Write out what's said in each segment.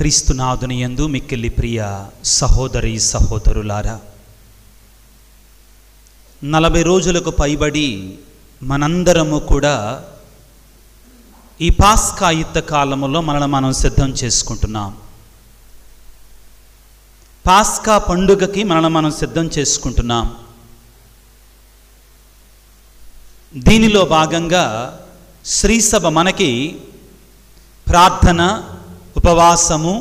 క్రీస్తునాథుని యందు మిక్కిలి ప్రియ సహోదరి సహోదరులారా, 40 రోజులకు పైబడి మనందరము కూడా ఈ పాస్కా యుద్ధ కాలములో మనల్ని మనం సిద్ధం చేసుకుంటున్నాం. పాస్కా పండుగకి మనల్ని మనం సిద్ధం చేసుకుంటున్నాం. దీనిలో భాగంగా శ్రీసభ మనకి ప్రార్థన, ఉపవాసము,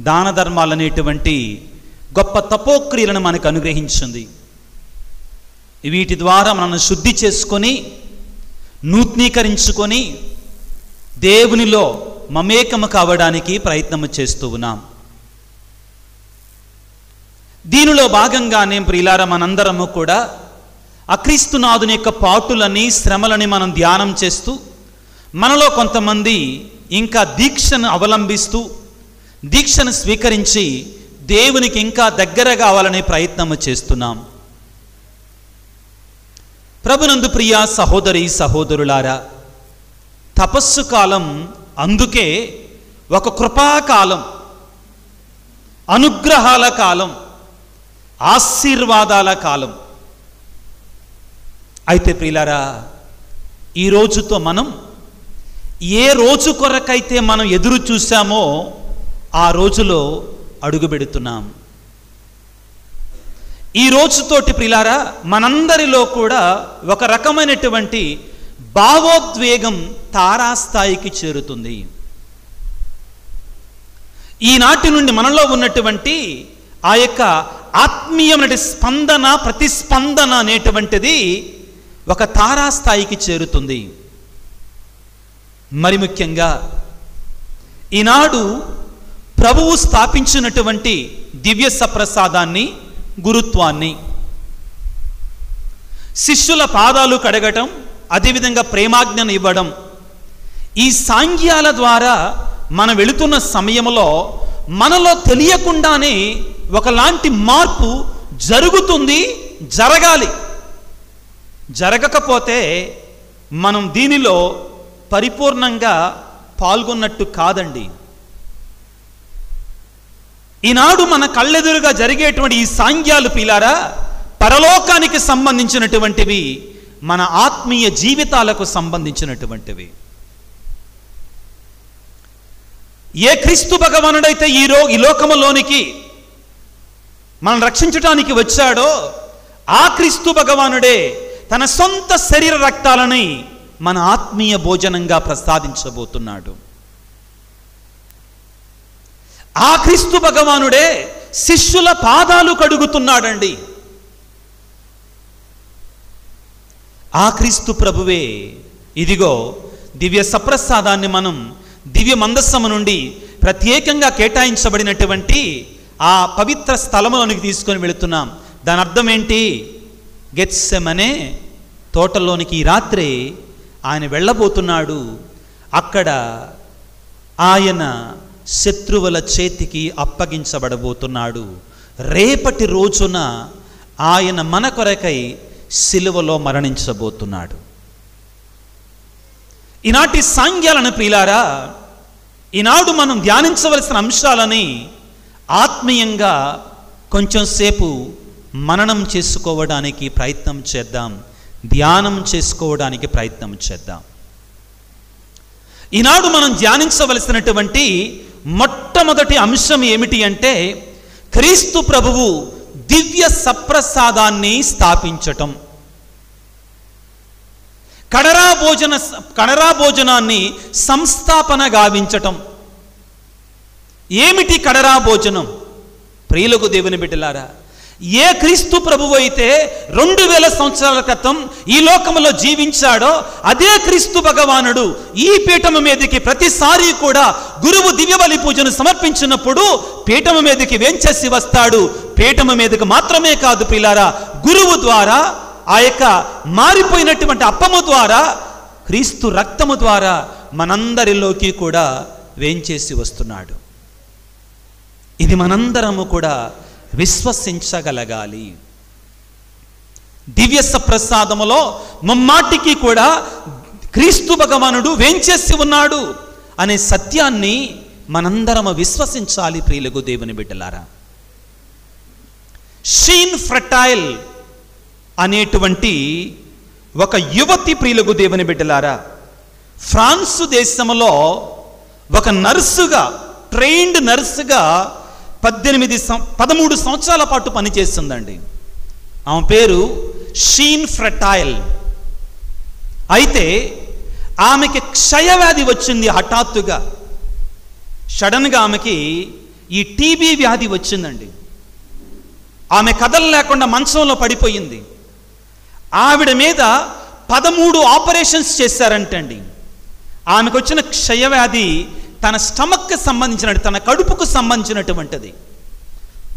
దాన ధర్మాలు అనేటువంటి గొప్ప తపోక్రియలను మనకు అనుగ్రహించింది. వీటి ద్వారా మనల్ని శుద్ధి చేసుకొని, నూతనీకరించుకొని దేవునిలో మమేకము కావడానికి ప్రయత్నము చేస్తూ ఉన్నాం. దీనిలో భాగంగానే ప్రియులారా, మనందరము కూడా క్రీస్తునాథుని యొక్క పాటులని, శ్రమలని మనం ధ్యానం చేస్తూ, మనలో కొంతమంది ఇంకా దీక్షను అవలంబిస్తూ, దీక్షను స్వీకరించి దేవునికి ఇంకా దగ్గర కావాలనే ప్రయత్నము చేస్తున్నాం. ప్రభునందు ప్రియ సహోదరి సహోదరులారా, తపస్సు కాలం అందుకే ఒక కృపాకాలం, అనుగ్రహాల కాలం, ఆశీర్వాదాల కాలం. అయితే ప్రియులారా, ఈ రోజుతో మనం ఏ రోజు కొరకైతే మనం ఎదురు చూసామో ఆ రోజులో అడుగు పెడుతున్నాం. ఈ రోజుతోటి ప్రియులారా, మనందరిలో కూడా ఒక రకమైనటువంటి భావోద్వేగం తారాస్థాయికి చేరుతుంది. ఈనాటి నుండి మనలో ఉన్నటువంటి ఆ యొక్క ఆత్మీయమైన స్పందన, ప్రతిస్పందన అనేటువంటిది ఒక తారాస్థాయికి చేరుతుంది. మరి ముఖ్యంగా ఈనాడు ప్రభువు స్థాపించినటువంటి దివ్య సప్రసాదాన్ని, గురుత్వాన్ని, శిష్యుల పాదాలు కడగటం, అదేవిధంగా ప్రేమాజ్ఞను ఇవ్వడం, ఈ సాంగ్యాల ద్వారా మనం వెళుతున్న సమయంలో మనలో తెలియకుండానే ఒకలాంటి మార్పు జరుగుతుంది, జరగాలి. జరగకపోతే మనం దీనిలో పరిపూర్ణంగా పాల్గొన్నట్టు కాదండి. ఈనాడు మన కళ్ళెదురుగా జరిగేటువంటి ఈ సాంగ్యాలు పిల్లారా, పరలోకానికి సంబంధించినటువంటివి, మన ఆత్మీయ జీవితాలకు సంబంధించినటువంటివి. ఏ క్రీస్తు భగవానుడైతే ఈ లోకములోనికి మనం రక్షించటానికి వచ్చాడో ఆ క్రీస్తు భగవానుడే తన సొంత శరీర రక్తాలని మన ఆత్మీయ భోజనంగా ప్రసాదించబోతున్నాడు. ఆ క్రీస్తు భగవానుడే శిష్యుల పాదాలు కడుగుతున్నాడండి. ఆ క్రీస్తు ప్రభువే ఇదిగో దివ్య సప్రసాదాన్ని మనం దివ్య మందస్సము నుండి ప్రత్యేకంగా కేటాయించబడినటువంటి ఆ పవిత్ర స్థలములోనికి తీసుకొని వెళుతున్నాం. దాని అర్థం ఏంటి? గెత్సెమనే తోటలోనికి ఈ రాత్రి ఆయన వెళ్ళబోతున్నాడు. అక్కడ ఆయన శత్రువుల చేతికి అప్పగించబడబోతున్నాడు. రేపటి రోజున ఆయన మన కొరకై సిలువలో మరణించబోతున్నాడు. ఈనాటి సాంగ్యాలను ప్రియులారా, ఈనాడు మనం ధ్యానించవలసిన అంశాలని ఆత్మీయంగా కొంచెం సేపు మననం చేసుకోవడానికి ప్రయత్నం చేద్దాం, ధ్యానం చేసుకోవడానికి ప్రయత్నం చేద్దాం. ఈనాడు మనం ధ్యానించవలసినటువంటి మొట్టమొదటి అంశం ఏమిటి అంటే, క్రీస్తు ప్రభువు దివ్య సప్రసాదాన్ని స్థాపించటం, కడరా భోజనాన్ని సంస్థాపన గావించటం. ఏమిటి కడరా భోజనం? ప్రియులకు దేవుని బిడ్డలారా, ఏ క్రీస్తు ప్రభువు అయితే 2000 సంవత్సరాల క్రితం ఈ లోకంలో జీవించాడో అదే క్రీస్తు భగవానుడు ఈ పీఠము మీదకి ప్రతిసారి కూడా గురువు దివ్యబలి పూజను సమర్పించినప్పుడు పీఠము మీదకి వేంచేసి వస్తాడు. పీఠము మీదకి మాత్రమే కాదు ప్రియులారా, గురువు ద్వారా, ఆ యొక్క మారిపోయినటువంటి అప్పము ద్వారా, క్రీస్తు రక్తము ద్వారా మనందరిలోకి కూడా వేంచేసి వస్తున్నాడు. ఇది మనందరము కూడా విశ్వసించగలగాలి. దివ్య సప్రసాదములో ముమ్మాటికి కూడా క్రీస్తు భగవానుడు వేంచేసి ఉన్నాడు అనే సత్యాన్ని మనందరం విశ్వసించాలి ప్రియులకు దేవుని బిడ్డలారా. షీన్ ఫ్రెటైల్ అనేటువంటి ఒక యువతి ప్రియులకు దేవుని బిడ్డలారా ఫ్రాన్సు దేశంలో ఒక నర్సుగా, ట్రైన్డ్ నర్సుగా 13 సంవత్సరాల పాటు పనిచేస్తుందండి. ఆమె పేరు షీన్ ఫ్రెటైల్. అయితే ఆమెకి క్షయవ్యాధి వచ్చింది. హఠాత్తుగా సడన్గా ఆమెకి ఈ టీబీ వ్యాధి వచ్చిందండి. ఆమె కదలలేకుండా మంచంలో పడిపోయింది. ఆవిడ మీద 13 ఆపరేషన్స్ చేశారంటండి. ఆమెకు వచ్చిన క్షయవ్యాధి తన స్టమక్కి సంబంధించిన, తన కడుపుకు సంబంధించినటువంటిది.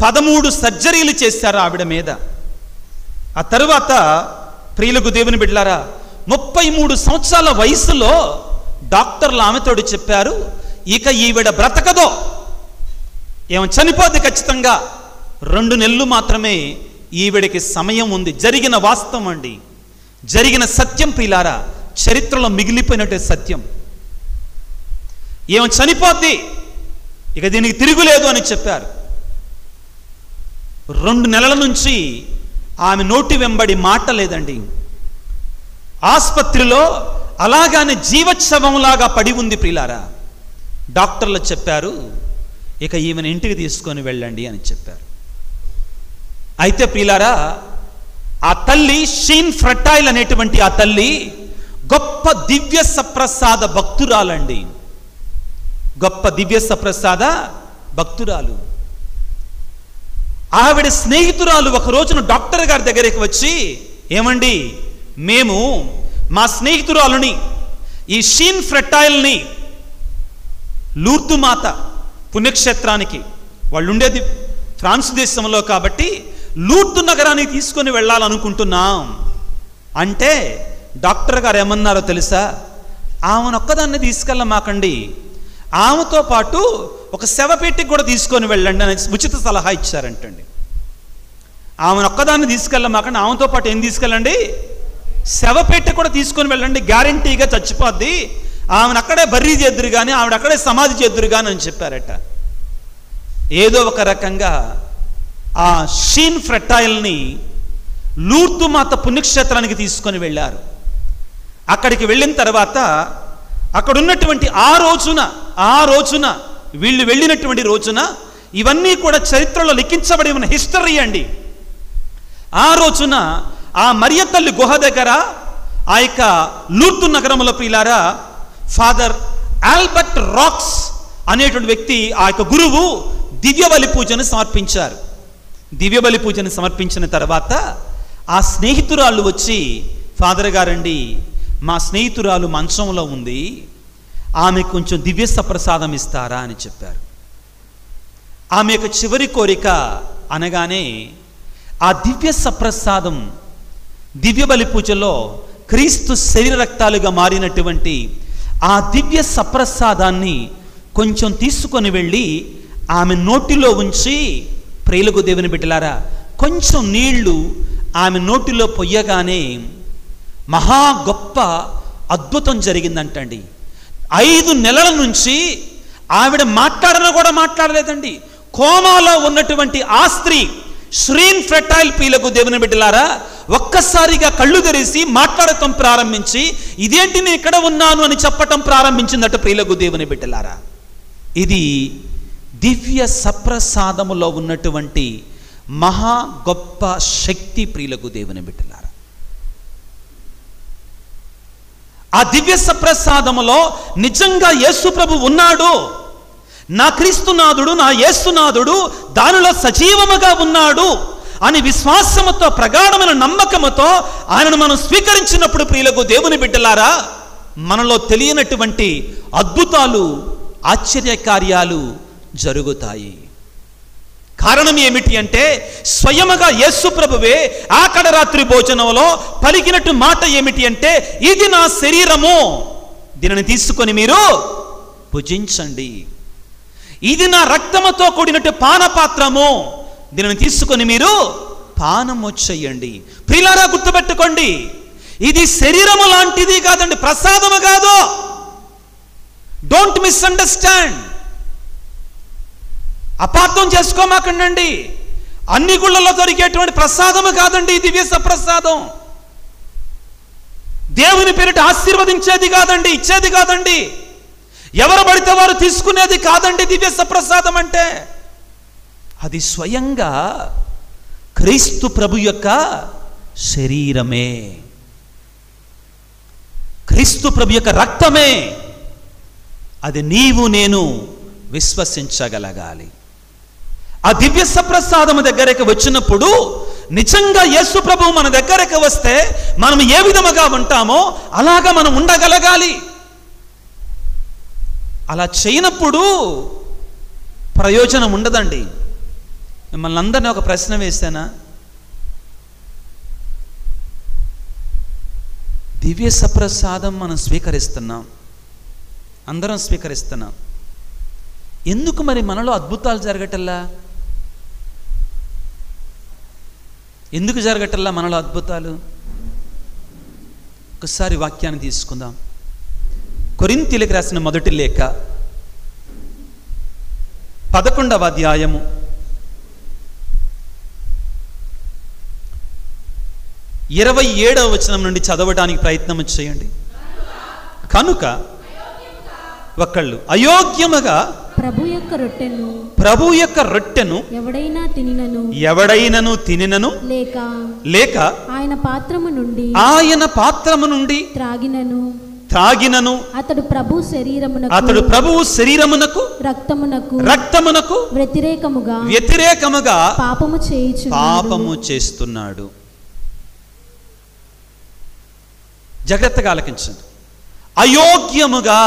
13 సర్జరీలు చేశారు ఆవిడ మీద. ఆ తరువాత ప్రియులకు దేవుని బిడ్డలారా 33 సంవత్సరాల వయసులో డాక్టర్లు ఆమెతోడు చెప్పారు, ఇక ఈవిడ బ్రతకదో, ఏమో చనిపోద్ది ఖచ్చితంగా, 2 నెలలు మాత్రమే ఈవిడికి సమయం ఉంది. జరిగిన వాస్తవం అండి, జరిగిన సత్యం ప్రియులారా, చరిత్రలో మిగిలిపోయినట్టే సత్యం. ఏమో చనిపోద్ది, ఇక దీనికి తిరుగులేదు అని చెప్పారు. 2 నెలల నుంచి ఆమె నోటి వెంబడి మాట లేదండి. ఆసుపత్రిలో అలాగానే జీవోత్సవంలాగా పడి ఉంది ప్రియులారా. డాక్టర్లు చెప్పారు, ఇక ఈమెను ఇంటికి తీసుకొని వెళ్ళండి అని చెప్పారు. అయితే ప్రియులారా ఆ తల్లి షీన్ ఫ్రెటైల్ అనేటువంటి ఆ తల్లి గొప్ప దివ్య సప్రసాద భక్తురాలండి. గొప్ప దివ్య సప్రసాద భక్తురాలు. ఆవిడ స్నేహితురాలు ఒక రోజున డాక్టర్ గారి దగ్గరికి వచ్చి, ఏమండి, మేము మా స్నేహితురాలుని ఈ షీన్ ఫ్రెటైల్ని లూర్దు మాత పుణ్యక్షేత్రానికి, వాళ్ళు ఉండేది ఫ్రాన్స్ దేశంలో కాబట్టి లూర్దు నగరానికి తీసుకొని వెళ్ళాలనుకుంటున్నాం అంటే డాక్టర్ గారు ఏమన్నారో తెలుసా? ఆమెనొక్కదాన్ని తీసుకెళ్ళమాకండి, ఆమెతో పాటు ఒక శవపేటికి కూడా తీసుకొని వెళ్ళండి అని ఉచిత సలహా ఇచ్చారంటండి. ఆమెనొక్కదాన్ని తీసుకెళ్ళమాకండి, ఆమెతో పాటు ఏం తీసుకెళ్ళండి, శవపేట కూడా తీసుకొని వెళ్ళండి, గ్యారంటీగా చచ్చిపోద్ది, ఆమెను అక్కడే బర్రీ చేద్దురు కానీ, ఆవిడ అక్కడే సమాధి చేద్దురు కానీ అని చెప్పారట. ఏదో ఒక రకంగా ఆ షీన్ ఫ్రెటైల్ని లూర్దు మాత పుణ్యక్షేత్రానికి తీసుకొని వెళ్ళారు. అక్కడికి వెళ్ళిన తర్వాత అక్కడ ఉన్నటువంటి ఆ రోజున వీళ్ళు వెళ్ళినటువంటి రోజున ఇవన్నీ కూడా చరిత్రలో లిఖించబడి ఉన్న హిస్టరీ అండి. ఆ రోజున ఆ మరియ తల్లి గుహ దగ్గర ఆ యొక్క లూర్దు నగరంలో ప్రియులారా ఫాదర్ ఆల్బర్ట్ రాక్స్ అనేటువంటి వ్యక్తి, ఆ యొక్క గురువు దివ్య బలి పూజను సమర్పించారు. దివ్య బలి పూజను సమర్పించిన తర్వాత ఆ స్నేహితురాళ్ళు వచ్చి, ఫాదర్ గారండి, మా స్నేహితురాలు మంచంలో ఉంది, ఆమె కొంచెం దివ్య సప్రసాదం ఇస్తారా అని చెప్పారు. ఆమె యొక్క చివరి కోరిక అనగానే ఆ దివ్య సప్రసాదం, దివ్య బలి పూజలో క్రీస్తు శరీర రక్తాలుగా మారినటువంటి ఆ దివ్య సప్రసాదాన్ని కొంచెం తీసుకొని వెళ్ళి ఆమె నోటిలో ఉంచి, ప్రియులకు దేవుని బిడ్డలారా, కొంచెం నీళ్లు ఆమె నోటిలో పొయ్యగానే మహా గొప్ప అద్భుతం జరిగిందంటండి. 5 నెలల నుంచి ఆవిడ మాట్లాడను కూడా మాట్లాడలేదండి. కోమాలో ఉన్నటువంటి ఆ స్త్రీ షీన్ ఫ్రెటైల్, ప్రియులకు దేవుని బిడ్డలారా, ఒక్కసారిగా కళ్ళు తెరిసి మాట్లాడటం ప్రారంభించి, ఇదేంటి నేను ఇక్కడ ఉన్నాను అని చెప్పటం ప్రారంభించిందట ప్రియులకు దేవుని బిడ్డలారా. ఇది దివ్య సప్రసాదములో ఉన్నటువంటి మహా గొప్ప శక్తి ప్రియులకు దేవుని బిడ్డలారా. ఆ దివ్య సప్రసాదములో నిజంగా యేసు ప్రభు ఉన్నాడు, నా క్రీస్తునాథుడు, నా యేసునాథుడు దానిలో సజీవముగా ఉన్నాడు అని విశ్వాసముతో, ప్రగాఢమైన నమ్మకముతో ఆయనను మనం స్వీకరించినప్పుడు ప్రియులకు దేవుని బిడ్డలారా, మనలో తెలియనటువంటి అద్భుతాలు, ఆశ్చర్యకార్యాలు జరుగుతాయి. కారణం ఏమిటి అంటే స్వయముగా యేసు ప్రభువే ఆకడ రాత్రి భోజనంలో పలికినట్టు మాట ఏమిటి అంటే, ఇది నా శరీరము, దీనిని తీసుకొని మీరు భుజించండి, ఇది నా రక్తముతో కూడినట్టు పానపాత్రము, దీనిని తీసుకొని మీరు పానము చేయండి. ప్రియులారా గుర్తుపెట్టుకోండి, ఇది శరీరము లాంటిది కాదండి, ప్రసాదము కాదు. Don't misunderstand. అపార్థం చేసుకోమాకండి. అన్ని గుళ్ళల్లో దొరికేటువంటి ప్రసాదము కాదండి దివ్య సప్రసాదం. దేవుని పేరిట ఆశీర్వదించేది కాదండి, ఇచ్చేది కాదండి, ఎవరు పడితే వారు తీసుకునేది కాదండి దివ్య సప్రసాదం అంటే. అది స్వయంగా క్రీస్తు ప్రభు యొక్క శరీరమే, క్రీస్తు ప్రభు యొక్క రక్తమే. అది నీవు నేను విశ్వసించగలగాలి. ఆ దివ్య సప్రసాదము దగ్గరికి వచ్చినప్పుడు నిజంగా యేసు ప్రభువు మన దగ్గరికి వస్తే మనం ఏ విధముగా ఉంటామో అలాగా మనం ఉండగలగాలి. అలా చేయనప్పుడు ప్రయోజనం ఉండదండి. మిమ్మల్ని అందరినీ ఒక ప్రశ్న వేసానా? దివ్య సప్రసాదం మనం స్వీకరిస్తున్నాం, అందరం స్వీకరిస్తున్నాం. ఎందుకు మరి మనలో అద్భుతాలు జరగటల్లా? ఎందుకు జరగటల్లా మనలో అద్భుతాలు? ఒకసారి వాక్యాన్ని తీసుకుందాం. కొరింథీయులకు రాసిన మొదటి లేఖ 11వ అధ్యాయము 27వ వచనం నుండి చదవడానికి ప్రయత్నం చేయండి. కనుక ఒకళ్ళు అయోగ్యముగా ప్రభు యొక్క రొట్టెను ఎవడైనను తినినను లేక ఆయన పాత్రము నుండి త్రాగినను అతడు ప్రభువు శరీరమునకు రక్తమునకు వ్యతిరేకముగా పాపము చేస్తున్నాడు. జాగ్రత్తగా ఆలకించండి. అయోగ్యముగా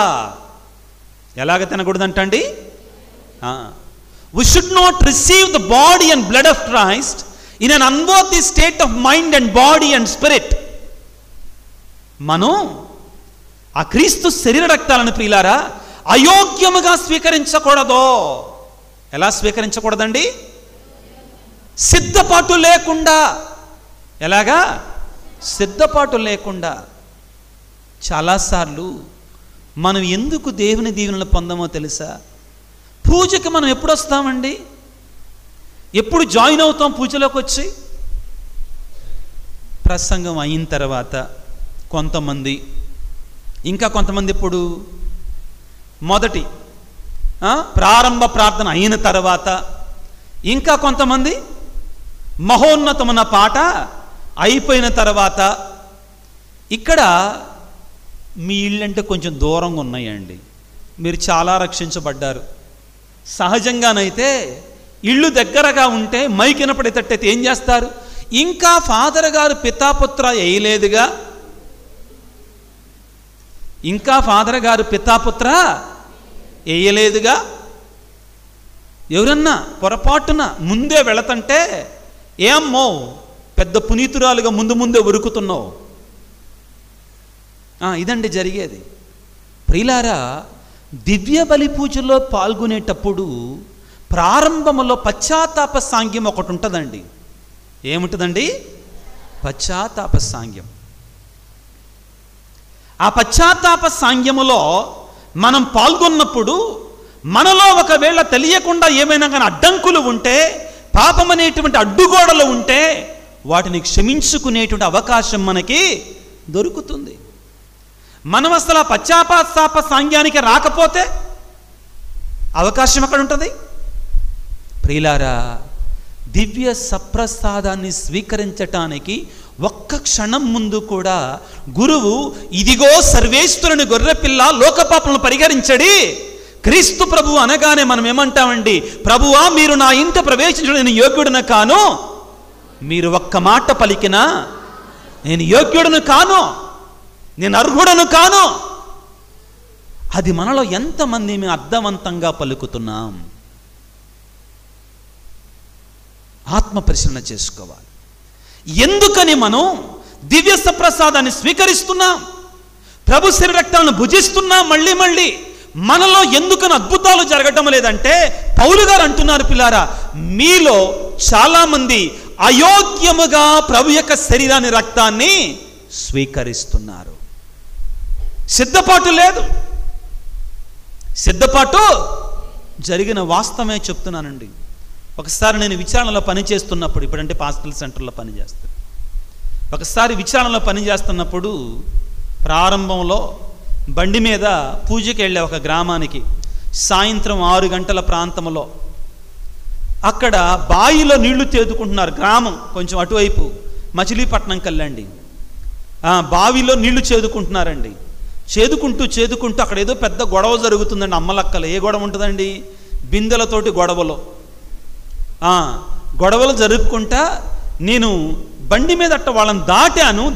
ఎలాగ తినకూడదంటండి? We should not receive the body and blood of Christ in an unworthy state of mind and body and spirit. మనం ఆ క్రీస్తు శరీర రక్తాలను ప్రియులారా అయోగ్యముగా స్వీకరించకూడదు. ఎలా స్వీకరించకూడదండి? సిద్ధపాటు లేకుండా. ఎలాగా? సిద్ధపాటు లేకుండా. చాలాసార్లు మనం ఎందుకు దేవుని దీవెనలు పొందమో తెలుసా? పూజకి మనం ఎప్పుడు వస్తామండి? ఎప్పుడు జాయిన్ అవుతాం పూజలోకి వచ్చి? ప్రసంగం అయిన తర్వాత కొంతమంది, ఇంకా కొంతమంది ఎప్పుడు? మొదటి ప్రారంభ ప్రార్థన అయిన తర్వాత, ఇంకా కొంతమంది మహోన్నతమైన పాట అయిపోయిన తర్వాత. ఇక్కడ మీ ఇళ్ళంటే కొంచెం దూరంగా ఉన్నాయండి, మీరు చాలా రక్షించబడ్డారు. సహజంగానైతే ఇళ్ళు దగ్గరగా ఉంటే మైక్ వినపడేటట్టయితే ఏం చేస్తారు? ఇంకా ఫాదర్ గారు పితాపుత్ర వేయలేదుగా, ఇంకా ఫాదర్ గారు పితాపుత్ర వేయలేదుగా. ఎవరన్నా పొరపాటున ముందే వెళతంటే ఏమ్మో పెద్ద పునీతురాలుగా ముందే ఉరుకుతున్నావు. ఇదండి జరిగేది. ప్రియులారా, దివ్య బలి పూజలో పాల్గొనేటప్పుడు ప్రారంభంలో పశ్చాత్తాప సాంగ్యం ఒకటి ఉంటుందండి. ఏముంటుందండి? పశ్చాత్తాప సాంగ్యం. ఆ పశ్చాత్తాప సాంగ్యములో మనం పాల్గొన్నప్పుడు మనలో ఒకవేళ తెలియకుండా ఏమైనా కానీ అడ్డంకులు ఉంటే, పాపం అనేటువంటి అడ్డుగోడలు ఉంటే వాటిని క్షమించుకునేటువంటి అవకాశం మనకి దొరుకుతుంది. మనం అసలు పశ్చాత్తాప సాంగ్యానికి రాకపోతే అవకాశం ఎక్కడ ఉంటుంది? ప్రియులారా, దివ్య సప్రసాదాన్ని స్వీకరించటానికి ఒక్క క్షణం ముందు కూడా గురువు ఇదిగో సర్వేశ్వరుని గొర్రెపిల్ల లోకపాపలను పరిహరించడి క్రీస్తు ప్రభువు అనగానే మనం ఏమంటామండి? ప్రభువా, మీరు నా ఇంట ప్రవేశించడం నేను యోగ్యుడను కాను, మీరు ఒక్క మాట పలికినా నేను యోగ్యుడను కాను, నేను అర్హుడను కాను. అది మనలో ఎంతమంది మేము అర్థవంతంగా పలుకుతున్నాం? ఆత్మ పరిశీలన చేసుకోవాలి. ఎందుకని మనం దివ్య సప్రసాదాన్ని స్వీకరిస్తున్నాం, ప్రభు శరీర రక్తాలను భుజిస్తున్నాం మళ్ళీ మళ్ళీ? మనలో ఎందుకని అద్భుతాలు జరగటం లేదంటే పౌలు గారు అంటున్నారు, పిల్లారా, మీలో చాలా మంది అయోగ్యముగా ప్రభు యొక్క శరీరాన్ని రక్తాన్ని స్వీకరిస్తున్నారు. సిద్ధపాటు లేదు, సిద్ధపాటు జరిగిన వాస్తవమే చెప్తున్నానండి. ఒకసారి నేను విచారణలో పనిచేస్తున్నప్పుడు, ఇప్పుడంటే పాస్టల్ సెంటర్లో పనిచేస్తాను, ఒకసారి విచారణలో పనిచేస్తున్నప్పుడు ప్రారంభంలో బండి మీద పూజకి వెళ్ళే ఒక గ్రామానికి సాయంత్రం 6 గంటల ప్రాంతంలో అక్కడ బావిలో నీళ్లు తేదుకుంటున్నారు. గ్రామం కొంచెం అటువైపు మచిలీపట్నం కల్లండి. బావిలో నీళ్లు చేదుకుంటున్నారండి. చేదుకుంటూ అక్కడ ఏదో పెద్ద గొడవ జరుగుతుందండి. అమ్మలక్కలు ఏ గొడవ ఉంటుందండి? బిందెలతోటి గొడవలు జరుపుకుంటా నేను బండి మీద అట్ట వాళ్ళని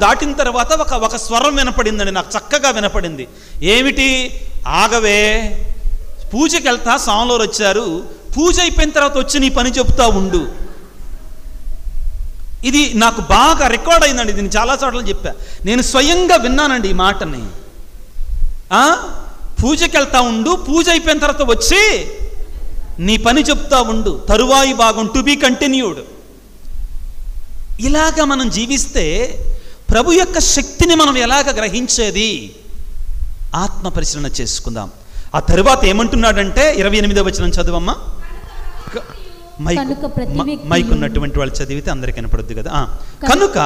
దాటిన తర్వాత ఒక స్వరం వినపడిందండి. నాకు చక్కగా వినపడింది. ఏమిటి? ఆగవే, పూజకి వెళ్తా, స్వాములవారు వచ్చారు, పూజ అయిపోయిన తర్వాత వచ్చి నీ పని చెప్తా ఉండు. ఇది నాకు బాగా రికార్డ్ అయిందండి. దీన్ని చాలా చోట్ల చెప్పా. నేను స్వయంగా విన్నానండి ఈ మాటని. పూజకి వెళ్తా ఉండు, పూజ అయిపోయిన తర్వాత వచ్చి నీ పని చెప్తా ఉండు, తరువాయి భాగం టు బీ కంటిన్యూడ్. ఇలాగ మనం జీవిస్తే ప్రభు యొక్క శక్తిని మనం ఎలాగ గ్రహించేది? ఆత్మ పరిశీలన చేసుకుందాం. ఆ తరువాత ఏమంటున్నాడంటే 28వ వచనం చదువమ్మా. మైక్ ఉన్నటువంటి వాళ్ళు చదివితే అందరికీ కనపడుద్ది కదా. కనుక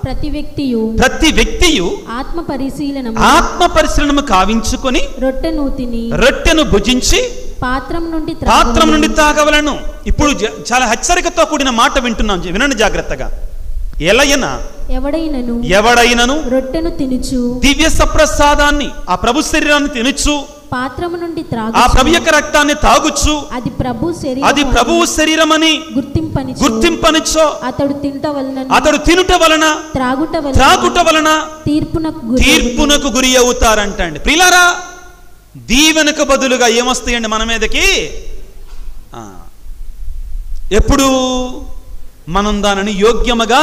ప్రతి వ్యక్తియు ఆత్మ పరిశీలనము కావించుకొని రొట్టెను భుజించి పాత్రం నుండి తాగవలను. ఇప్పుడు చాలా హెచ్చరికతో కూడిన మాట వింటున్నాం, వినండి జాగ్రత్తగా. ఎవడైనను రొట్టెను తినుచు దివ్య సప్రసాదాన్ని, ఆ ప్రభు శరీరాన్ని తినుచు, పాత్రము నుండి ఆ ప్రభు యొక్క రక్తాన్ని తాగుచు, అది ప్రభువు శరీరమని గుర్తింపనిచో అతడు తినుట వలన త్రాగుట వలన తీర్పునకు గురి అవుతారంట అండి. ప్రియులారా, దీవెనకు బదులుగా ఏమొస్తాయండి మన మీదకి? ఎప్పుడు మనం దానిని యోగ్యముగా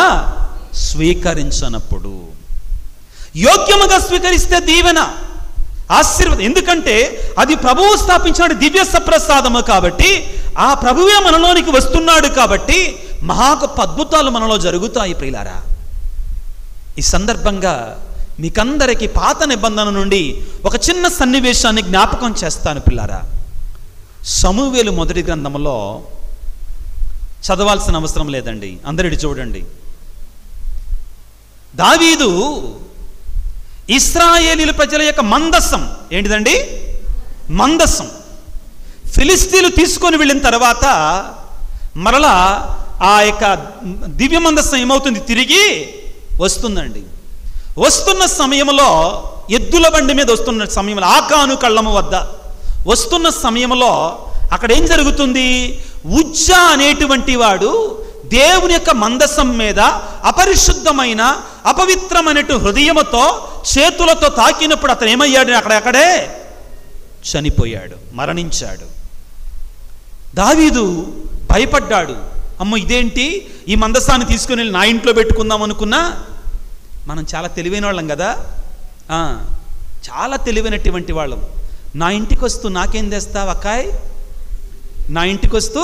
స్వీకరించనప్పుడు. యోగ్యముగా స్వీకరిస్తే దీవెన, ఆశీర్వాదం. ఎందుకంటే అది ప్రభువు స్థాపించిన దివ్య సప్రసాదము కాబట్టి, ఆ ప్రభువే మనలోనికి వస్తున్నాడు కాబట్టి మహా గొప్ప అద్భుతాలు మనలో జరుగుతాయి. ప్రియులారా, ఈ సందర్భంగా మీకందరికీ పాత నిబంధన నుండి ఒక చిన్న సన్నివేశాన్ని జ్ఞాపకం చేస్తాను. పిల్లారా, సమూయేలు మొదటి గ్రంథంలో చదవాల్సిన అవసరం లేదండి, అందరిని చూడండి. దావీదు ఇశ్రాయేలీల ప్రజల యొక్క మందసం ఏంటిదండి? మందసం ఫిలిస్తీన్లు తీసుకొని వెళ్ళిన తర్వాత మరలా ఆ యొక్క దివ్య మందసం ఏమవుతుంది? తిరిగి వస్తుందండి. వస్తున్న సమయంలో, ఎద్దుల బండి మీద వస్తున్న సమయంలో, ఆకాను కళ్ళము వద్ద వస్తున్న సమయంలో అక్కడ ఏం జరుగుతుంది? ఉజ్జా అనేటువంటి వాడు దేవుని యొక్క మందసం మీద అపరిశుద్ధమైన అపవిత్రమైనటు హృదయముతో చేతులతో తాకినప్పుడు అతను ఏమయ్యాడు? అక్కడే చనిపోయాడు, మరణించాడు. దావీదు భయపడ్డాడు. అమ్మ, ఇదేంటి? ఈ మందసాన్ని తీసుకుని వెళ్ళి నా ఇంట్లో పెట్టుకుందాం అనుకున్నా. మనం చాలా తెలివైన వాళ్ళం కదా, చాలా తెలివైనటువంటి వాళ్ళం. నా ఇంటికి వస్తూ నాకేం తెస్తావు అక్కాయ్? నా ఇంటికి వస్తూ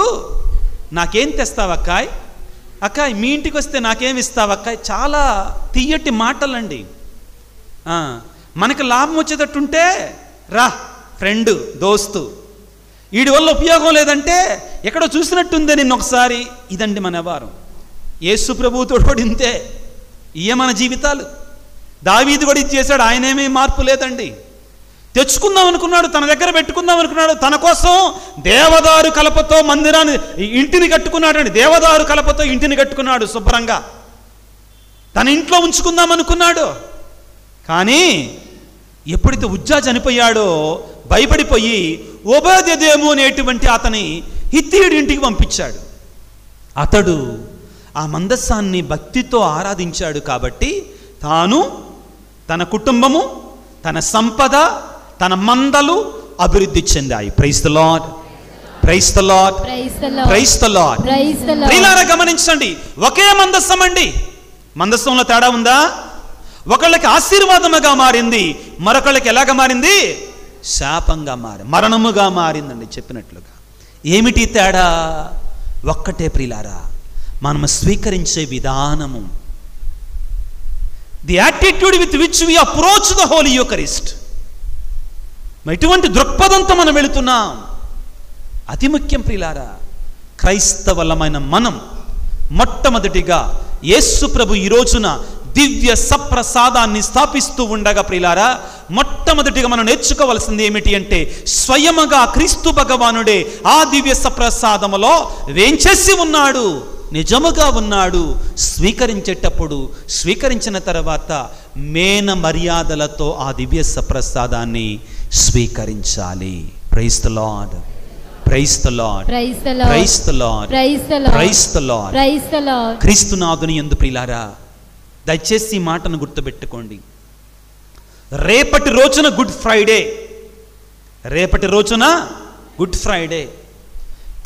నాకేం తెస్తావు అక్కాయ్? అక్కాయ్, మీ ఇంటికి వస్తే నాకేం ఇస్తావు అక్కాయ్? చాలా తీయటి మాటలండి. మనకు లాభం వచ్చేటట్టుంటే రా ఫ్రెండు, దోస్తు. వీడి వల్ల ఉపయోగం లేదంటే ఎక్కడో చూసినట్టుందే నిన్న ఒకసారి. ఇదండి మన వ్యవహారం. యేసు ప్రభువుతో కూడా ఇంతే. ఇయే మన జీవితాలు. దావీదు కూడా ఇది చేశాడు, ఆయనేమీ మార్పు లేదండి. తెచ్చుకుందాం అనుకున్నాడు, తన దగ్గర పెట్టుకుందాం అనుకున్నాడు. తన కోసం దేవదారు కలపతో మందిరాన్ని, ఇంటిని కట్టుకున్నాడండి. దేవదారు కలపతో ఇంటిని కట్టుకున్నాడు శుభ్రంగా. తన ఇంట్లో ఉంచుకుందాం అనుకున్నాడు. కానీ ఎప్పుడైతే ఉజ్జా చనిపోయాడో భయపడిపోయి ఓబేదెదోము అనేటువంటి అతని హిత్తీయుడి ఇంటికి పంపించాడు. అతడు ఆ మందస్సాన్ని భక్తితో ఆరాధించాడు కాబట్టి తాను, తన కుటుంబము, తన సంపద, తన మందలు అభివృద్ధి చెందాయి. Praise the lord, praise the lord, praise the lord. ప్రియులారా, గమనించండి, ఒకే మందస్సం అండి. మందస్సంలో తేడా ఉందా? ఒకళ్ళకి ఆశీర్వాదముగా మారింది, మరొకళ్ళకి ఎలాగ మారింది? శాపంగా మరణముగా మారిందండి. చెప్పినట్లుగా ఏమిటి తేడా? ఒక్కటే ప్రియులారా, మనం స్వీకరించే విధానము. The attitude with which we approach the holy Eucharist. ఎటువంటి దృక్పథంతో మనం వెళుతున్నాం అతి ముఖ్యం ప్రియులారా. క్రైస్తవులమైన మనం మొట్టమొదటిగా యేసు ప్రభు ఈ రోజున దివ్య సప్రసాదాన్ని స్థాపిస్తూ ఉండగా ప్రియులారా, మొట్టమొదటిగా మనం నేర్చుకోవాల్సింది ఏమిటి అంటే, స్వయముగా క్రీస్తు భగవానుడే ఆ దివ్య సప్రసాదములో వేంచేసి ఉన్నాడు, నిజముగా ఉన్నాడు. స్వీకరించిన తర్వాత మేన మర్యాదలతో ఆ దివ్య సప్రసాదాన్ని స్వీకరించాలి. Praise the lord, praise the lord, praise the lord, praise the lord. క్రీస్తునాథుని యందు ప్రియులారా, దయచేసి ఈ మాటను గుర్తుపెట్టుకోండి. రేపటి రోజున గుడ్ ఫ్రైడే,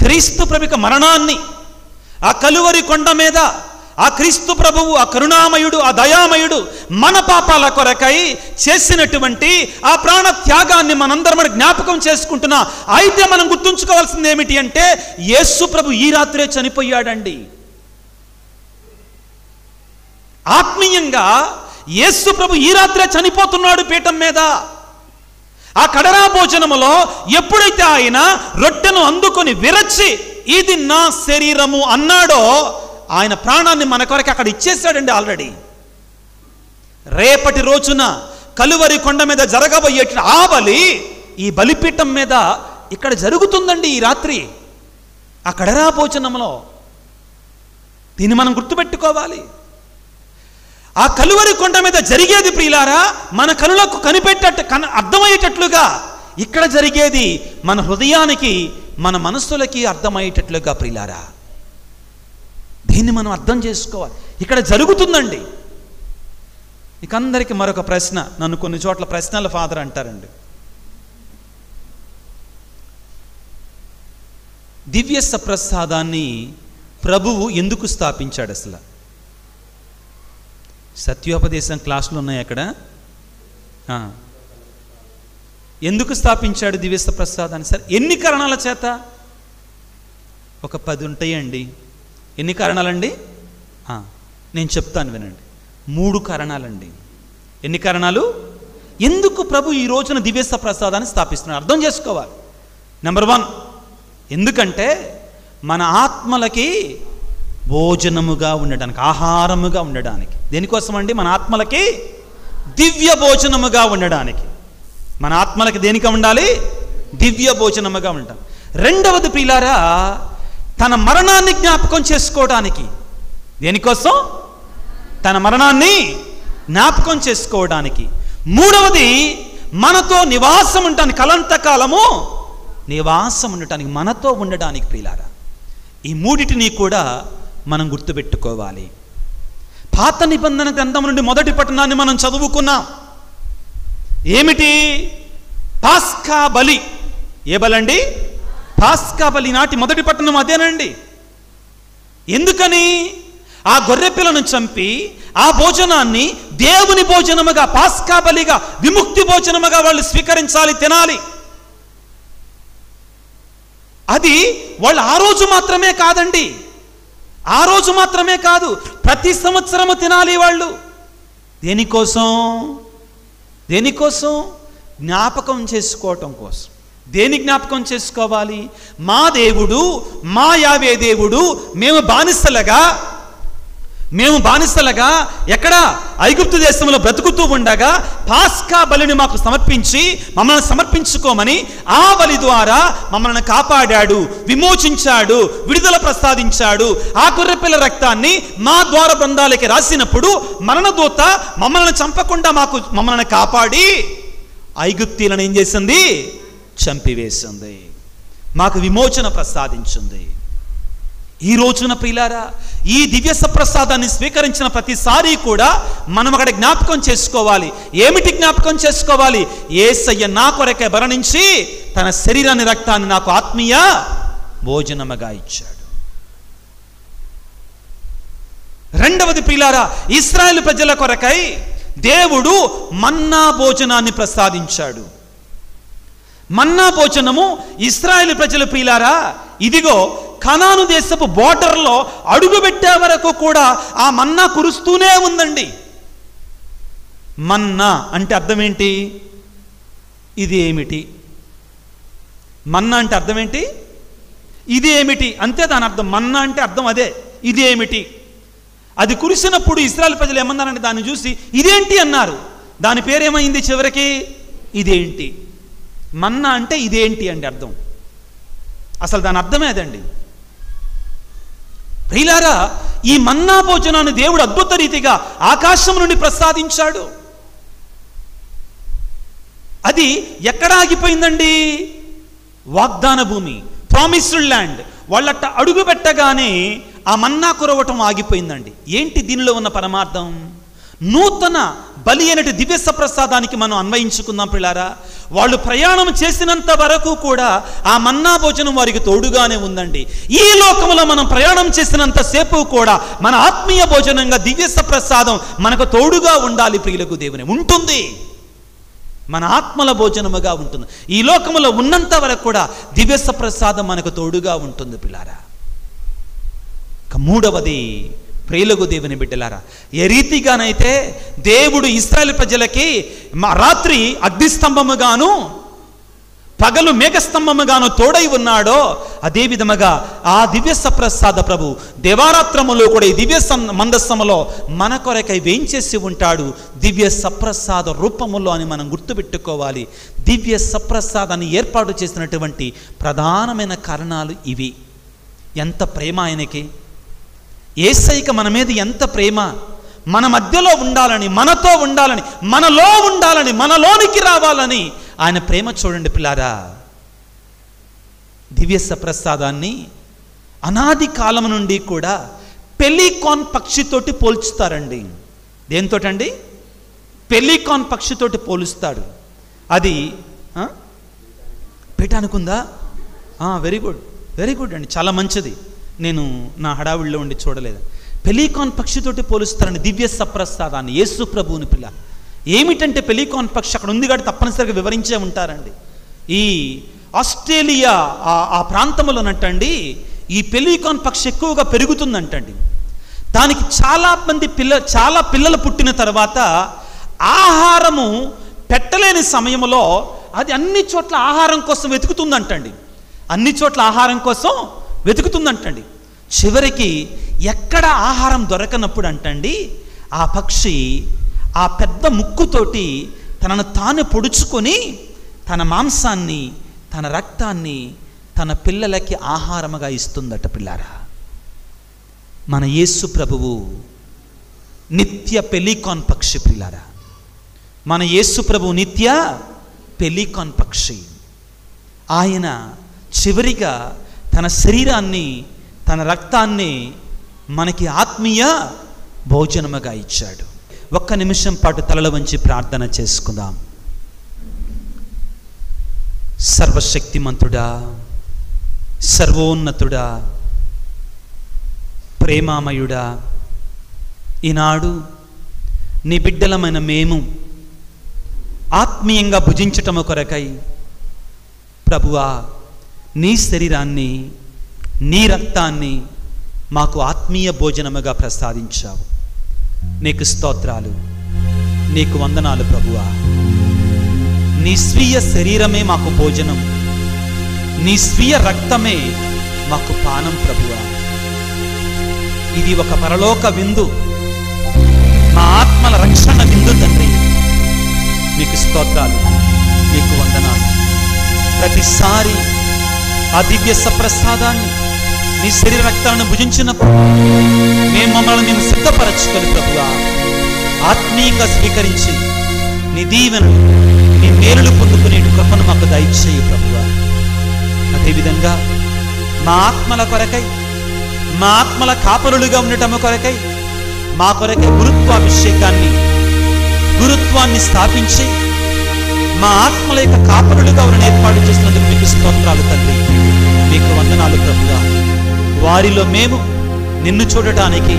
క్రీస్తు ప్రభు మరణాన్ని ఆ కలువరి కొండ మీద ఆ క్రీస్తు ప్రభువు, ఆ కరుణామయుడు, ఆ దయామయుడు మన పాపాల కొరకై చేసినటువంటి ఆ ప్రాణ త్యాగాన్ని మనందరం జ్ఞాపకం చేసుకుంటున్నా. అయితే మనం గుర్తుంచుకోవాల్సింది ఏమిటి అంటే, యేసు ప్రభు ఈ రాత్రే చనిపోయాడండి. ఆత్మీయంగా యేసు ప్రభు ఈ రాత్రే చనిపోతున్నాడు పీఠం మీద. ఆ కడరా భోజనములో ఎప్పుడైతే ఆయన రొట్టెను అందుకొని విరచి ఇది నా శరీరము అన్నాడో, ఆయన ప్రాణాన్ని మన కొరకు అక్కడ ఇచ్చేసాడండి ఆల్రెడీ. రేపటి రోజున కలువరి కొండ మీద జరగబోయే ఆ బలి ఈ బలిపీఠం మీద ఇక్కడ జరుగుతుందండి ఈ రాత్రి, ఆ కడరా భోజనంలో. దీన్ని మనం గుర్తుపెట్టుకోవాలి. ఆ కలువరి కొండ మీద జరిగేది ప్రియులారా, మన కనులకు అర్థమయ్యేటట్లుగా ఇక్కడ జరిగేది మన హృదయానికి, మన మనస్సులకి అర్థమయ్యేటట్లుగా ప్రియులారా. దీన్ని మనం అర్థం చేసుకోవాలి. ఇక్కడ జరుగుతుందండి. ఇక అందరికీ మరొక ప్రశ్న, నన్ను కొన్ని చోట్ల ప్రశ్నల ఫాదర్ అంటారండి. దివ్య సప్రసాదాన్ని ప్రభువు ఎందుకు స్థాపించాడు? అసలు సత్యోపదేశం క్లాసులు ఉన్నాయి అక్కడ. ఎందుకు స్థాపించాడు దివ్య సప్రసాదాన్ని? సరే, ఎన్ని కారణాల చేత? ఒక 10 ఉంటాయండి. ఎన్ని కారణాలండి? నేను చెప్తాను వినండి. 3 కారణాలండి. ఎన్ని కారణాలు? ఎందుకు ప్రభు ఈ రోజున దివ్య సప్రసాదాన్ని స్థాపిస్తున్నాడు అర్థం చేసుకోవాలి. నెంబర్ 1, ఎందుకంటే మన ఆత్మలకి భోజనముగా ఉండడానికి, ఆహారముగా ఉండడానికి. దేనికోసం అండి? మన ఆత్మలకి దివ్య భోజనముగా ఉండడానికి. మన ఆత్మలకి దేనిగా ఉండాలి? దివ్య భోజనముగా ఉంటాం. రెండవది ప్రియులారా, తన మరణాన్ని జ్ఞాపకం చేసుకోవడానికి. దేనికోసం? తన మరణాన్ని జ్ఞాపకం చేసుకోవడానికి. మూడవది, మనతో నివాసం ఉండటానికి, కలంతకాలము నివాసం ఉండటానికి, మనతో ఉండడానికి ప్రియులారా. ఈ మూడిటిని కూడా మనం గుర్తుపెట్టుకోవాలి. పాత నిబంధన గ్రంథం నుండి మొదటి పట్టణాన్ని మనం చదువుకున్నాం. ఏమిటి? పాస్కా బలి. ఏ బలండి? పాస్కా బలి. నాటి మొదటి పట్టణం అదేనండి. ఎందుకని? ఆ గొర్రెపిల్లను చంపి ఆ భోజనాన్ని దేవుని భోజనముగా, పాస్కా బలిగా, విముక్తి భోజనముగా వాళ్ళు స్వీకరించాలి, తినాలి. అది వాళ్ళు ఆ రోజు మాత్రమే కాదండి, ఆ రోజు మాత్రమే కాదు, ప్రతి సంవత్సరము తినాలి వాళ్ళు. దేనికోసం? జ్ఞాపకం చేసుకోవటం కోసం. దేని జ్ఞాపకం చేసుకోవాలి? మా దేవుడు, మా యావే దేవుడు, మేము బానిసలుగా ఎక్కడ? ఐగుప్తు దేశంలో బ్రతుకుతూ ఉండగా పాస్కా బలిని మాకు సమర్పించి మమ్మల్ని సమర్పించుకోమని ఆ బలి ద్వారా మమ్మల్ని కాపాడాడు, విమోచించాడు, విడుదల ప్రసాదించాడు. ఆ గొర్రెపిల్ల రక్తాన్ని మా ద్వార బృందాలకి రాసినప్పుడు మరణదూత మమ్మల్ని చంపకుండా మమ్మల్ని కాపాడి ఐగుప్తీలను ఏం చేసింది? చంపివేసింది, మాకు విమోచన ప్రసాదించింది. ఈ రోజున ప్రియులారా, ఈ దివ్య సప్రసాదాన్ని స్వీకరించిన ప్రతిసారి కూడా మనం అక్కడ జ్ఞాపకం చేసుకోవాలి. ఏమిటి జ్ఞాపకం చేసుకోవాలి? యేసయ్య నా కొరకే మరణించి తన శరీరాన్ని, రక్తాన్ని నాకు ఆత్మీయ భోజనముగా ఇచ్చాడు. రెండవది ప్రియులారా, ఇశ్రాయేలు ప్రజల కొరకై దేవుడు మన్నా భోజనాన్ని ప్రసాదించాడు. మన్నా భోజనము ఇశ్రాయేలు ప్రజలు ప్రియులారా, ఇదిగో కనాను దేశపు బోర్డర్లో అడుగు పెట్టే వరకు కూడా ఆ మన్నా కురుస్తూనే ఉందండి. మన్నా అంటే అర్థం ఏంటి? ఇది ఏమిటి? మన్నా అంటే అర్థం ఏంటి? ఇదేమిటి అంతే దాని అర్థం. మన్నా అంటే అర్థం అదే, ఇదేమిటి. అది కురిసినప్పుడు ఇశ్రాయేలు ప్రజలు ఏమన్నారంటే దాన్ని చూసి ఇదేంటి అన్నారు. దాని పేరేమైంది చివరికి? ఇదేంటి. మన్నా అంటే ఇదేంటి అంటే అర్థం. అసలు దాని అర్థమే అదండి. ప్రియులారా, ఈ మన్నా భోజనాన్ని దేవుడు అద్భుత రీతిగా ఆకాశం నుండి ప్రసాదించాడు. అది ఎక్కడ ఆగిపోయిందండి? వాగ్దాన భూమి, ప్రామిస్డ్ ల్యాండ్. వాళ్ళట్ట అడుగు పెట్టగానే ఆ మన్నా కురవటం ఆగిపోయిందండి. ఏంటి దీనిలో ఉన్న పరమార్థం? నూతన బలి అయినటి దివ్య సప్రసాదానికి మనం అన్వయించుకుందాం ప్రియులారా. వాళ్ళు ప్రయాణం చేసినంత వరకు కూడా ఆ మన్నా భోజనం వారికి తోడుగానే ఉందండి. ఈ లోకంలో మనం ప్రయాణం చేసినంతసేపు కూడా మన ఆత్మీయ భోజనంగా దివ్య సప్రసాదం మనకు తోడుగా ఉండాలి. ప్రియులకు దేవుని ఉంటుంది, మన ఆత్మల భోజనముగా ఉంటుంది. ఈ లోకంలో ఉన్నంత వరకు కూడా దివ్య సప్రసాదం మనకు తోడుగా ఉంటుంది పిల్లారా. మూడవది, ప్రియులకు దేవుని బిడ్డలారా, ఏ రీతిగానైతే దేవుడు ఇశ్రాయేలు ప్రజలకి రాత్రి అగ్నిస్తంభముగాను పగలు మేఘస్తంభముగాను తోడై ఉన్నాడో, అదే విధముగా ఆ దివ్య సప్రసాద ప్రభు దేవారాత్రములో కూడా ఈ దివ్య మందస్సములో మన కొరకై వేంచేసి ఉంటాడు దివ్య సప్రసాద రూపములో అని మనం గుర్తుపెట్టుకోవాలి. దివ్య సప్రసాదాన్ని ఏర్పాటు చేసినటువంటి ప్రధానమైన కారణాలు ఇవి. ఎంత ప్రేమ ఆయనకి, యేసయ్యకి మన మీద ఎంత ప్రేమ, మన మధ్యలో ఉండాలని, మనతో ఉండాలని, మనలో ఉండాలని, మనలోనికి రావాలని ఆయన ప్రేమ చూడండి పిల్లారా. దివ్య సప్రసాదాన్ని అనాది కాలం నుండి కూడా పెలికాన్ పక్షితోటి పోల్చుతారండి. దేంతోటండి? పెలికాన్ పక్షితోటి పోలుస్తాడు. అది పెట్టానుకుందా? వెరీ గుడ్, వెరీ గుడ్ అండి, చాలా మంచిది. నేను నా హడావిడిలో ఉండి చూడలేదు. పెలికాన్ పక్షితోటి పోలుస్తారండి దివ్య సప్రసాదాన్ని, యేసు ప్రభువుని. పిల్ల ఏమిటంటే పెలికాన్ పక్షి అక్కడ ఉంది కాబట్టి తప్పనిసరిగా వివరించే ఉంటారండి. ఈ ఆస్ట్రేలియా ఆ ప్రాంతంలోనంటండి ఈ పెలికాన్ పక్షి ఎక్కువగా పెరుగుతుందంటండి. దానికి చాలా పిల్లలు పుట్టిన తర్వాత ఆహారము పెట్టలేని సమయంలో అది అన్ని చోట్ల ఆహారం కోసం వెతుకుతుందంటండి. అన్ని చోట్ల ఆహారం కోసం వెతుకుతుందంటండి. చివరికి ఎక్కడ ఆహారం దొరకనప్పుడు అంటండి ఆ పక్షి ఆ పెద్ద ముక్కుతోటి తనను తాను పొడుచుకొని తన మాంసాన్ని, తన రక్తాన్ని తన పిల్లలకి ఆహారముగా ఇస్తుందట. పిల్లారా, మన యేసు ప్రభువు నిత్య పెలికాన్ పక్షి. పిల్లారా, మన యేసు ప్రభువు నిత్య పెలికాన్ పక్షి. ఆయన చివరిగా తన శరీరాన్ని, తన రక్తాన్ని మనకి ఆత్మీయ భోజనముగా ఇచ్చాడు. ఒక్క నిమిషం పాటు తలల వంచి ప్రార్థన చేసుకుందాం. సర్వశక్తిమంతుడా, సర్వోన్నతుడా, ప్రేమామయుడా, ఈనాడు నీ బిడ్డలమైన మేము ఆత్మీయంగా భుజించటము కొరకై ప్రభువా నీ శరీరాన్ని, నీ రక్తాన్ని మాకు ఆత్మీయ భోజనముగా ప్రసాదించావు. నీకు స్తోత్రాలు, నీకు వందనాలు ప్రభువా. నీ స్వీయ శరీరమే మాకు భోజనం, నీ స్వీయ రక్తమే మాకు పానం ప్రభువా. ఇది ఒక పరలోక విందు, మా ఆత్మల రక్షణ విందు తండ్రి. నీకు స్తోత్రాలు, నీకు వందనాలు. ప్రతిసారి ఆ దివ్య సప్రసాదాన్ని, నీ శరీర రక్తాలను భుజించినప్పుడు మమ్మల్ని మేము సిద్ధపరచుకొని ప్రభువా ఆత్మీయంగా స్వీకరించి నీ దీవెనలు, నీ మేలులు పొందుకునే కృపను మాకు దయచేయి ప్రభువా. అదేవిధంగా మా ఆత్మల కొరకై, మా ఆత్మల కాపరులుగా ఉండటము కొరకై మా కొరకై గురుత్వాన్ని స్థాపించి మా ఆత్మల యొక్క కాపరులుగా వారిని ఏర్పాటు చేసినందుకు మీకు స్తోత్రాలు తండ్రి. మీకు వందనాలు ప్రభువా. వారిలో మేము నిన్ను చూడటానికి,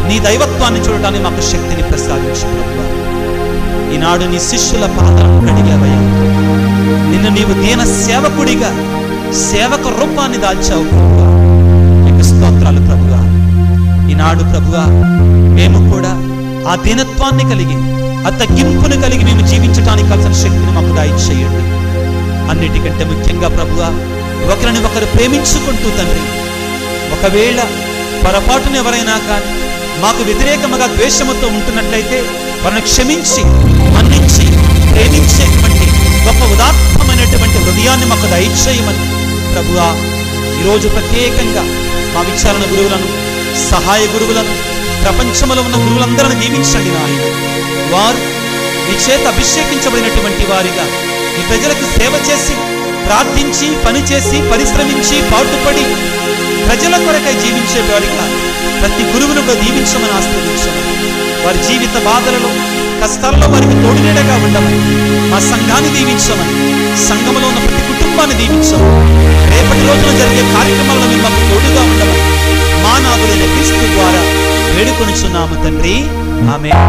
నీ దైవత్వాన్ని చూడటానికి మాకు శక్తిని ప్రసాదించు ప్రభువా. ఈనాడు నీ శిష్యుల పాదాలను కడిగావయ్యా. నిన్ను నీవు దీన సేవకుడిగా, సేవక రూపాన్ని దాల్చావు ప్రభువా. మీకు స్తోత్రాలు ప్రభువా. ఈనాడు ప్రభువా మేము కూడా ఆ దీనత్వాన్ని కలిగి, ఆ తగ్గింపును కలిగి మేము జీవించడానికి కావాల్సిన శక్తిని మాకు దయచేయండి. అన్నిటికంటే ముఖ్యంగా ప్రభువా ఒకరిని ఒకరు ప్రేమించుకుంటూ తండ్రి, ఒకవేళ పొరపాటును ఎవరైనా కానీ మాకు వ్యతిరేకముగా ద్వేషముతో ఉంటున్నట్లయితే వారిని క్షమించి మన్నించి ప్రేమించేటువంటి గొప్ప ఉదాత్తమైనటువంటి హృదయాన్ని మాకు దయచేయమని ప్రభువా ఈరోజు ప్రత్యేకంగా మా విచారణ గురువులను, సహాయ గురువులను, ప్రపంచంలో ఉన్న గురువులందరిని దీవించండి నాయన. వారు నీ చేత అభిషేకించబడినటువంటి వారిగా ఈ ప్రజలకు సేవ చేసి, ప్రార్థించి, పనిచేసి, పరిశ్రమించి, పాటుపడి ప్రజల కొరకై జీవించే వారిగా ప్రతి గురువును కూడా దీవించమని ఆశీర్వదించమని, వారి జీవిత బాధలలో, కష్టాల్లో వారికి తోడునీడగా ఉండమని, మా సంఘాన్ని దీవించమని, సంఘంలో ఉన్న ప్రతి కుటుంబాన్ని దీవించమని, రేపటి రోజున జరిగే కార్యక్రమాలను మేము మాకు తోడుగా ఉండమని మా నాథుడైన క్రీస్తు ద్వారా వేడుకొనుచున్నాము తండ్రి. ఆమేన్.